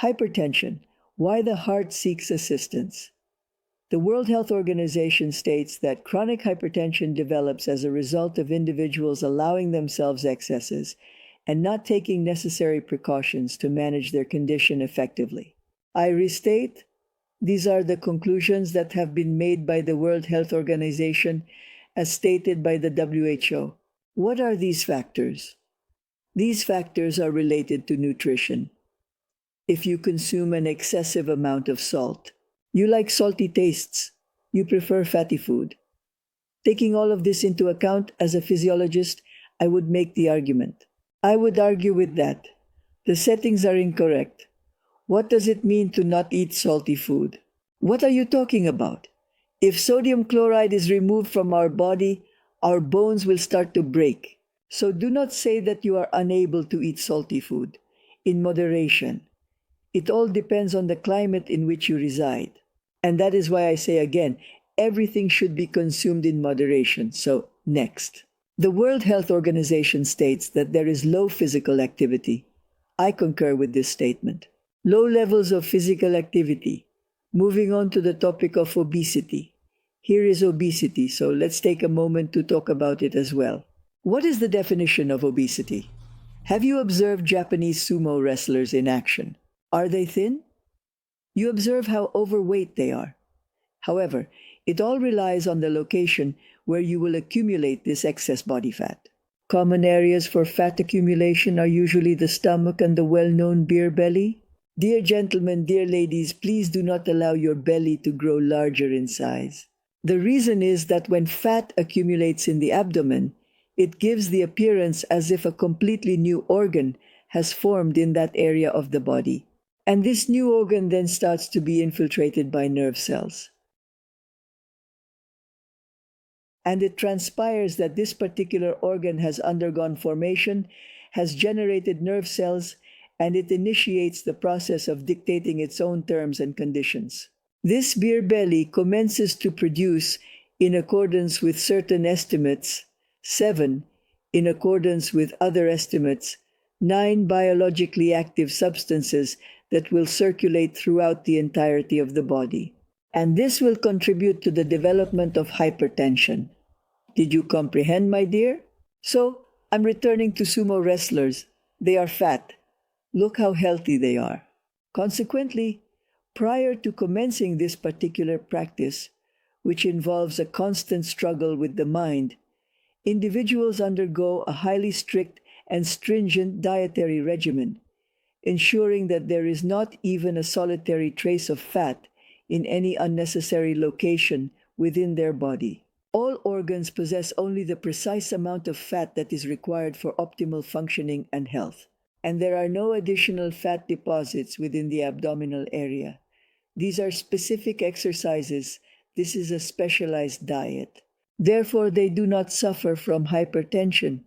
Hypertension, why the heart seeks assistance. The World Health Organization states that chronic hypertension develops as a result of individuals allowing themselves excesses and not taking necessary precautions to manage their condition effectively. I restate, these are the conclusions that have been made by the World Health Organization as stated by the WHO. What are these factors? These factors are related to nutrition. If you consume an excessive amount of salt, you like salty tastes, you prefer fatty food. Taking all of this into account, as a physiologist, I would make the argument. I would argue with that. The settings are incorrect. What does it mean to not eat salty food? What are you talking about? If sodium chloride is removed from our body, our bones will start to break. So do not say that you are unable to eat salty food. In moderation. It all depends on the climate in which you reside. And that is why I say again, everything should be consumed in moderation. So, next. The World Health Organization states that there is low physical activity. I concur with this statement. Low levels of physical activity. Moving on to the topic of obesity. Here is obesity, so let's take a moment to talk about it as well. What is the definition of obesity? Have you observed Japanese sumo wrestlers in action? Are they thin? You observe how overweight they are. However, it all relies on the location where you will accumulate this excess body fat. Common areas for fat accumulation are usually the stomach and the well-known beer belly. Dear gentlemen, dear ladies, please do not allow your belly to grow larger in size. The reason is that when fat accumulates in the abdomen, it gives the appearance as if a completely new organ has formed in that area of the body. And this new organ then starts to be infiltrated by nerve cells. And it transpires that this particular organ has undergone formation, has generated nerve cells, and it initiates the process of dictating its own terms and conditions. This beer belly commences to produce, in accordance with certain estimates, 7, in accordance with other estimates, 9 biologically active substances that will circulate throughout the entirety of the body. And this will contribute to the development of hypertension. Did you comprehend, my dear? So, I'm returning to sumo wrestlers. They are fat. Look how healthy they are. Consequently, prior to commencing this particular practice, which involves a constant struggle with the mind, individuals undergo a highly strict and stringent dietary regimen, ensuring that there is not even a solitary trace of fat in any unnecessary location within their body. All organs possess only the precise amount of fat that is required for optimal functioning and health, and there are no additional fat deposits within the abdominal area. These are specific exercises. This is a specialized diet. Therefore, they do not suffer from hypertension.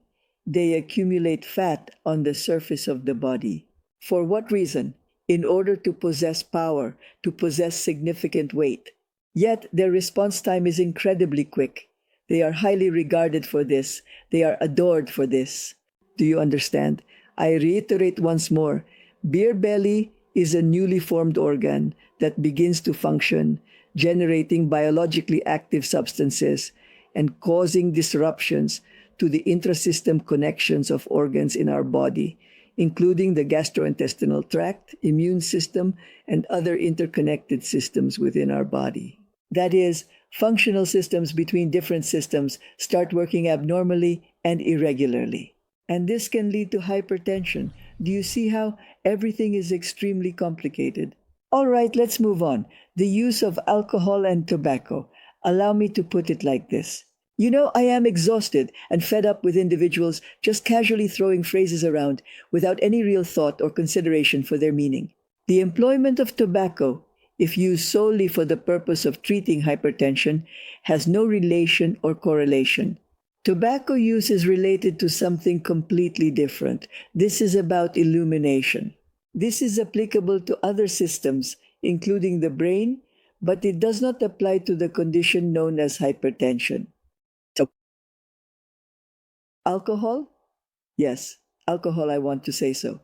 They accumulate fat on the surface of the body. For what reason? In order to possess power, to possess significant weight. Yet their response time is incredibly quick. They are highly regarded for this. They are adored for this. Do you understand? I reiterate once more, beer belly is a newly formed organ that begins to function, generating biologically active substances and causing disruptions to the intrasystem connections of organs in our body, including the gastrointestinal tract, immune system, and other interconnected systems within our body. That is, functional systems between different systems start working abnormally and irregularly. And this can lead to hypertension. Do you see how everything is extremely complicated? All right, let's move on. The use of alcohol and tobacco. Allow me to put it like this. You know, I am exhausted and fed up with individuals just casually throwing phrases around without any real thought or consideration for their meaning. The employment of tobacco, if used solely for the purpose of treating hypertension, has no relation or correlation. Tobacco use is related to something completely different. This is about illumination. This is applicable to other systems, including the brain, but it does not apply to the condition known as hypertension. Alcohol? Yes, alcohol, I want to say so.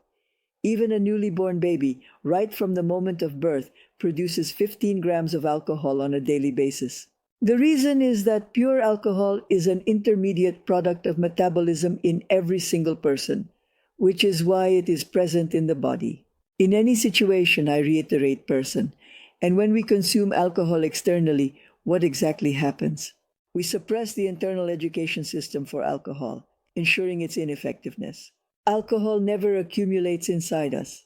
Even a newly born baby, right from the moment of birth, produces 15 grams of alcohol on a daily basis. The reason is that pure alcohol is an intermediate product of metabolism in every single person, which is why it is present in the body. In any situation, I reiterate person, and when we consume alcohol externally, what exactly happens? We suppress the internal education system for alcohol, ensuring its ineffectiveness. Alcohol never accumulates inside us.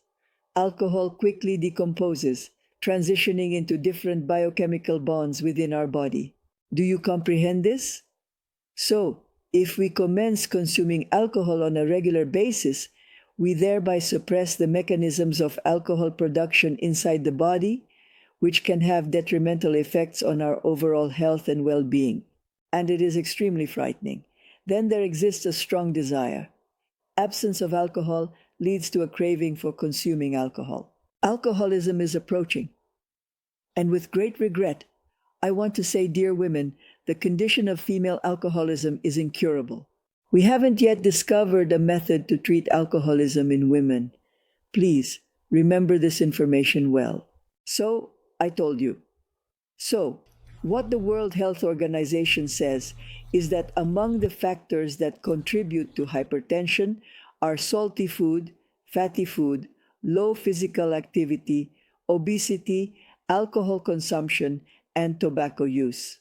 Alcohol quickly decomposes, transitioning into different biochemical bonds within our body. Do you comprehend this? So, if we commence consuming alcohol on a regular basis, we thereby suppress the mechanisms of alcohol production inside the body, which can have detrimental effects on our overall health and well-being. And it is extremely frightening. Then there exists a strong desire. Absence of alcohol leads to a craving for consuming alcohol. Alcoholism is approaching. And with great regret, I want to say, dear women, the condition of female alcoholism is incurable. We haven't yet discovered a method to treat alcoholism in women. Please remember this information well. So, I told you. So, what the World Health Organization says is that among the factors that contribute to hypertension are salty food, fatty food, low physical activity, obesity, alcohol consumption, and tobacco use.